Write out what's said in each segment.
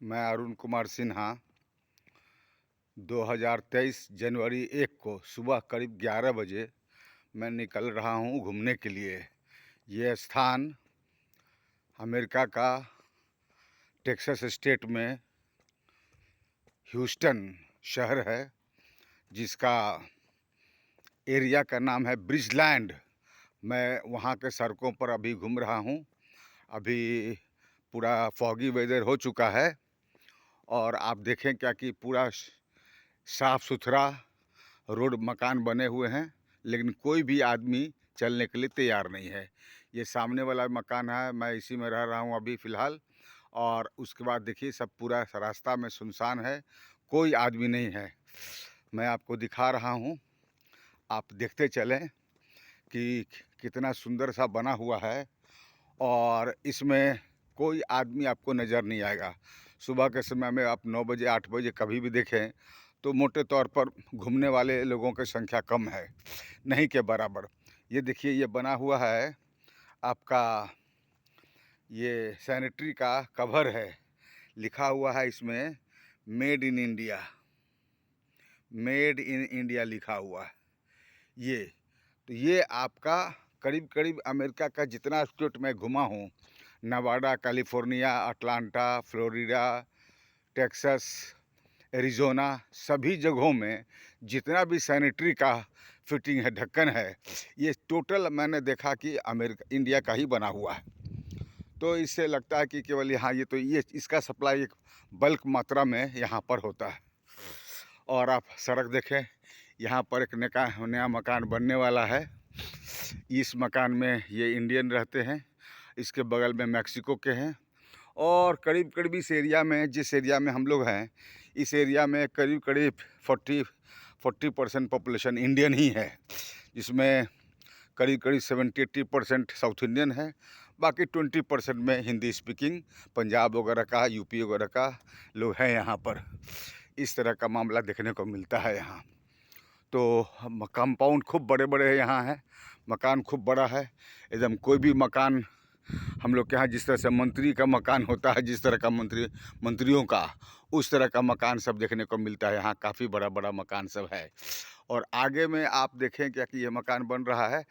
मैं अरुण कुमार सिन्हा 2023 जनवरी 1 को सुबह करीब 11 बजे मैं निकल रहा हूं घूमने के लिए। ये स्थान अमेरिका का टेक्सास स्टेट में ह्यूस्टन शहर है, जिसका एरिया का नाम है ब्रिजलैंड। मैं वहाँ के सड़कों पर अभी घूम रहा हूँ। अभी पूरा फॉगी वेदर हो चुका है और आप देखें क्या कि पूरा साफ़ सुथरा रोड मकान बने हुए हैं, लेकिन कोई भी आदमी चलने के लिए तैयार नहीं है। ये सामने वाला मकान है, मैं इसी में रह रहा हूँ अभी फ़िलहाल। और उसके बाद देखिए सब पूरा रास्ता में सुनसान है, कोई आदमी नहीं है। मैं आपको दिखा रहा हूँ, आप देखते चलें कि कितना सुंदर सा बना हुआ है और इसमें कोई आदमी आपको नज़र नहीं आएगा। सुबह के समय में आप 9 बजे 8 बजे कभी भी देखें तो मोटे तौर पर घूमने वाले लोगों की संख्या कम है, नहीं के बराबर। ये देखिए, ये बना हुआ है आपका, ये सैनिटरी का कवर है। लिखा हुआ है इसमें made in India, made in India लिखा हुआ है। ये आपका करीब करीब अमेरिका का जितना स्टेट मैं घुमा हूँ, Nevada, California, Atlanta, Florida, Texas, Arizona, सभी जगहों में जितना भी सैनिटरी का फिटिंग है, ढक्कन है, ये टोटल मैंने देखा कि इंडिया का ही बना हुआ है। तो इससे लगता है कि केवल यहाँ ये इसका सप्लाई एक बल्क मात्रा में यहाँ पर होता है। और आप सड़क देखें, यहाँ पर एक नया मकान बनने वाला है। इस मकान में ये इंडियन रहते हैं, इसके बगल में मैक्सिको के हैं। और करीब करीब इस एरिया में, जिस एरिया में हम लोग हैं, इस एरिया में करीब करीब 40% पॉपुलेशन इंडियन ही है, जिसमें करीब करीब 70-80% साउथ इंडियन है। बाकी 20% में हिंदी स्पीकिंग पंजाब वगैरह का, यूपी वगैरह का लोग हैं यहाँ पर। इस तरह का मामला देखने को मिलता है यहाँ। तो कंपाउंड खूब बड़े बड़े यहाँ हैं, मकान खूब बड़ा है एकदम। कोई भी मकान हम लोग के यहाँ जिस तरह से मंत्री का मकान होता है, जिस तरह का मंत्रियों का, उस तरह का मकान सब देखने को मिलता है यहाँ। काफ़ी बड़ा बड़ा मकान सब है। और आगे में आप देखें क्या कि ये मकान बन रहा है,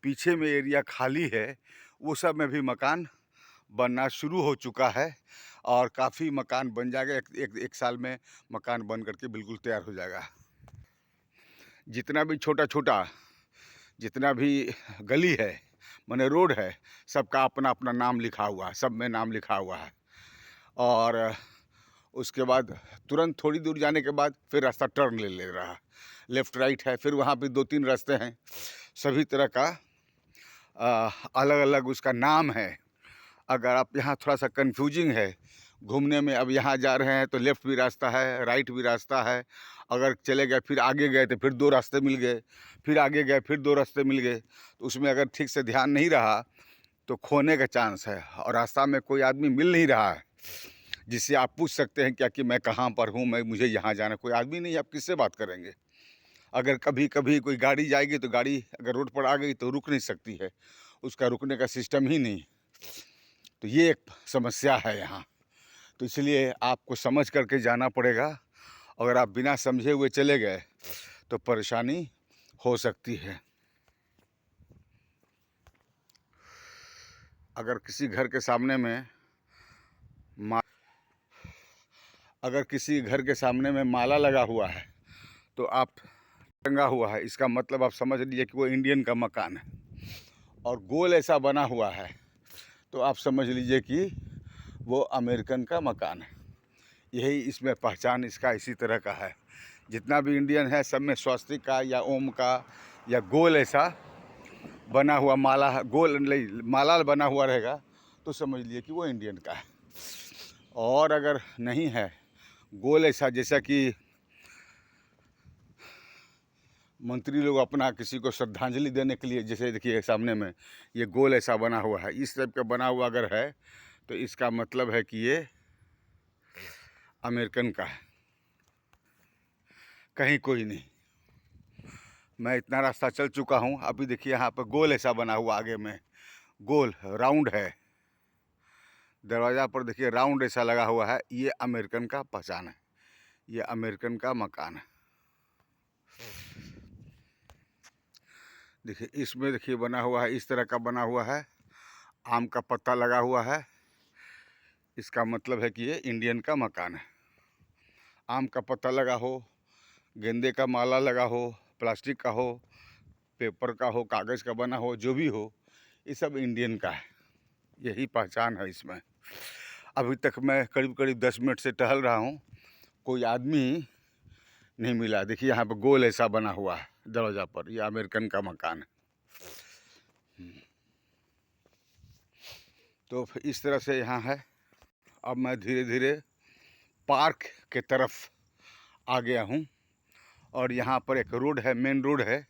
पीछे में एरिया खाली है, वो सब में भी मकान बनना शुरू हो चुका है। और काफ़ी मकान बन जाएगा, एक साल में मकान बन करके बिल्कुल तैयार हो जाएगा। जितना भी छोटा छोटा जितना भी गली है, माने रोड है, सबका अपना अपना नाम लिखा हुआ है, सब में नाम लिखा हुआ है। और उसके बाद तुरंत थोड़ी दूर जाने के बाद फिर रास्ता टर्न ले रहा है, लेफ़्ट राइट है, फिर वहाँ भी 2-3 रास्ते हैं, सभी तरह का अलग अलग उसका नाम है। अगर आप यहाँ थोड़ा सा कंफ्यूजिंग है घूमने में, अब यहाँ जा रहे हैं तो लेफ़्ट भी रास्ता है, राइट भी रास्ता है। अगर चले गए, फिर आगे गए तो फिर 2 रास्ते मिल गए, फिर आगे गए फिर 2 रास्ते मिल गए। तो उसमें अगर ठीक से ध्यान नहीं रहा तो खोने का चांस है। और रास्ता में कोई आदमी मिल नहीं रहा है जिससे आप पूछ सकते हैं क्या कि मैं कहाँ पर हूँ, मुझे यहाँ जाना, कोई आदमी नहीं, आप किससे बात करेंगे। अगर कभी कभी कोई गाड़ी जाएगी तो गाड़ी अगर रोड पर आ गई तो रुक नहीं सकती है, उसका रुकने का सिस्टम ही नहीं। तो ये एक समस्या है यहाँ। तो इसलिए आपको समझ करके जाना पड़ेगा। अगर आप बिना समझे हुए चले गए तो परेशानी हो सकती है। अगर किसी घर के सामने में माला लगा हुआ है तो आप टंगा हुआ है, इसका मतलब आप समझ लीजिए कि वो इंडियन का मकान है। और गोल ऐसा बना हुआ है तो आप समझ लीजिए कि वो अमेरिकन का मकान है। यही इसमें पहचान इसका इसी तरह का है। जितना भी इंडियन है सब में स्वस्तिक का या ओम का या गोल ऐसा बना हुआ माला बना हुआ रहेगा तो समझ लीजिए कि वो इंडियन का है। और अगर नहीं है गोल ऐसा, जैसा कि मंत्री लोग अपना किसी को श्रद्धांजलि देने के लिए, जैसे देखिए सामने में ये गोल ऐसा बना हुआ है, इस टाइप का बना हुआ अगर है तो इसका मतलब है कि ये अमेरिकन का है, कहीं कोई नहीं। मैं इतना रास्ता चल चुका हूँ, अभी देखिए यहाँ पर गोल ऐसा बना हुआ, आगे में गोल राउंड है, दरवाज़ा पर देखिए राउंड ऐसा लगा हुआ है, ये अमेरिकन का पहचान है, ये अमेरिकन का मकान है। देखिए इसमें देखिए बना हुआ है, इस तरह का बना हुआ है, आम का पत्ता लगा हुआ है। इसका मतलब है कि ये इंडियन का मकान है। आम का पत्ता लगा हो, गेंदे का माला लगा हो, प्लास्टिक का हो, पेपर का हो, कागज़ का बना हो, जो भी हो, ये सब इंडियन का है। यही पहचान है इसमें। अभी तक मैं करीब करीब 10 मिनट से टहल रहा हूँ, कोई आदमी नहीं मिला। देखिए यहाँ पे गोल ऐसा बना हुआ है दरवाज़ा पर, ये अमेरिकन का मकान है। तो इस तरह से यहाँ है। अब मैं धीरे धीरे पार्क के तरफ आ गया हूँ और यहाँ पर एक रोड है, मेन रोड है,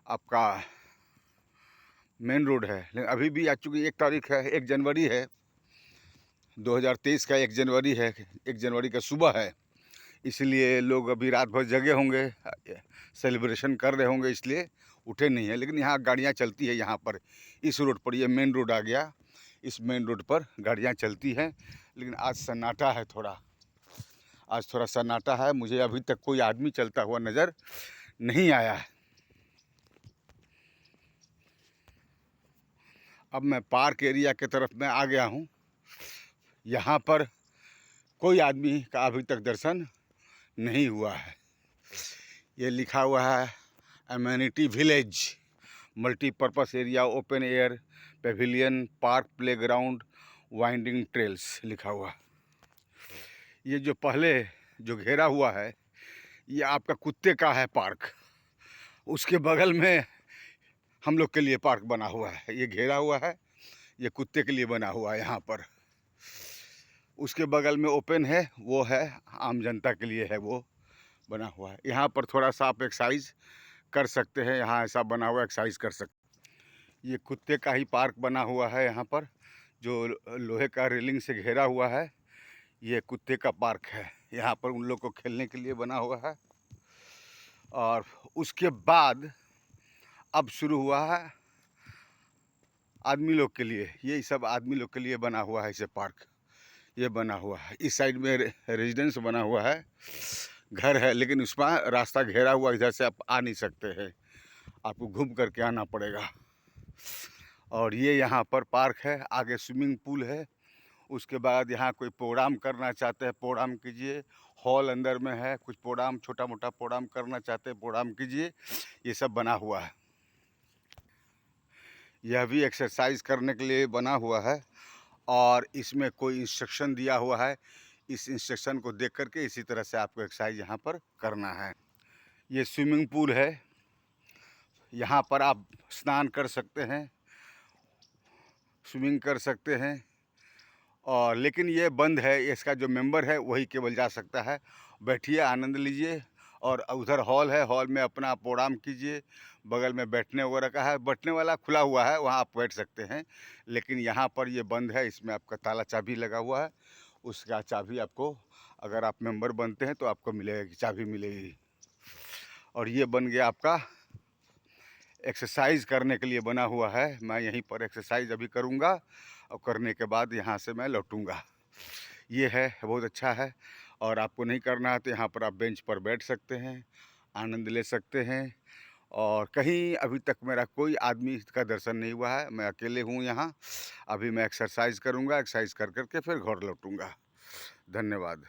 आपका मेन रोड है। लेकिन अभी भी आज चूँकि 1 तारीख है, 1 जनवरी है, 2023 का 1 जनवरी है, 1 जनवरी का सुबह है, इसलिए लोग अभी रात भर जगे होंगे, सेलिब्रेशन कर रहे होंगे, इसलिए उठे नहीं हैं। लेकिन यहाँ गाड़ियाँ चलती है, यहाँ पर इस रोड पर, ये मेन रोड आ गया, इस मेन रोड पर गाड़ियाँ चलती हैं। लेकिन आज सन्नाटा है, आज थोड़ा सन्नाटा है। मुझे अभी तक कोई आदमी चलता हुआ नज़र नहीं आया है। अब मैं पार्क एरिया की तरफ में आ गया हूँ। यहाँ पर कोई आदमी का अभी तक दर्शन नहीं हुआ है। ये लिखा हुआ है amenity village, multipurpose area, open air Pavilion, park, playground, winding trails लिखा हुआ। ये जो पहले जो घेरा हुआ है, ये आपका कुत्ते का है पार्क। उसके बगल में हम लोग के लिए पार्क बना हुआ है। ये घेरा हुआ है, ये कुत्ते के लिए बना हुआ है यहाँ पर। उसके बगल में ओपन है, वो है आम जनता के लिए है, वो बना हुआ है। यहाँ पर थोड़ा सा आप एक्सरसाइज कर सकते हैं, यहाँ ऐसा बना हुआ एक्सरसाइज कर सकते। ये कुत्ते का ही पार्क बना हुआ है यहाँ पर, जो लोहे का रेलिंग से घेरा हुआ है। ये कुत्ते का पार्क है, यहाँ पर उन लोग को खेलने के लिए बना हुआ है। और उसके बाद अब शुरू हुआ है आदमी लोग के लिए, ये सब आदमी लोग के लिए बना हुआ है इसे पार्क, ये बना हुआ है। इस साइड में रेजिडेंस बना हुआ है, घर है, लेकिन उसमें रास्ता घेरा हुआ, इधर से आप आ नहीं सकते हैं, आपको घूम करके आना पड़ेगा। और ये यहाँ पर पार्क है, आगे स्विमिंग पूल है। उसके बाद यहाँ कोई प्रोग्राम करना चाहते हैं, प्रोग्राम कीजिए। हॉल अंदर में है, कुछ प्रोग्राम, छोटा मोटा प्रोग्राम करना चाहते हैं, प्रोग्राम कीजिए। ये सब बना हुआ है। यह भी एक्सरसाइज करने के लिए बना हुआ है और इसमें कोई इंस्ट्रक्शन दिया हुआ है। इस इंस्ट्रक्शन को देख करके इसी तरह से आपको एक्सरसाइज यहाँ पर करना है। ये स्विमिंग पूल है, यहाँ पर आप स्नान कर सकते हैं, स्विमिंग कर सकते हैं। और लेकिन ये बंद है, इसका जो मेंबर है वही केवल जा सकता है। बैठिए, आनंद लीजिए। और उधर हॉल है, हॉल में अपना प्रोग्राम कीजिए। बगल में बैठने वगैरह का है, बैठने वाला खुला हुआ है, वहाँ आप बैठ सकते हैं। लेकिन यहाँ पर ये बंद है, इसमें आपका ताला चाबी लगा हुआ है। उसका चाबी आपको, अगर आप मेंबर बनते हैं तो आपको मिलेगी, चाबी मिलेगी। और ये बन गया आपका एक्सरसाइज करने के लिए बना हुआ है। मैं यहीं पर एक्सरसाइज अभी करूँगा और करने के बाद यहाँ से मैं लौटूँगा। ये है, बहुत अच्छा है। और आपको नहीं करना है तो यहाँ पर आप बेंच पर बैठ सकते हैं, आनंद ले सकते हैं। और कहीं अभी तक मेरा कोई आदमी का दर्शन नहीं हुआ है, मैं अकेले हूँ यहाँ। अभी मैं एक्सरसाइज करूँगा, एक्सरसाइज कर कर के फिर घर लौटूँगा। धन्यवाद।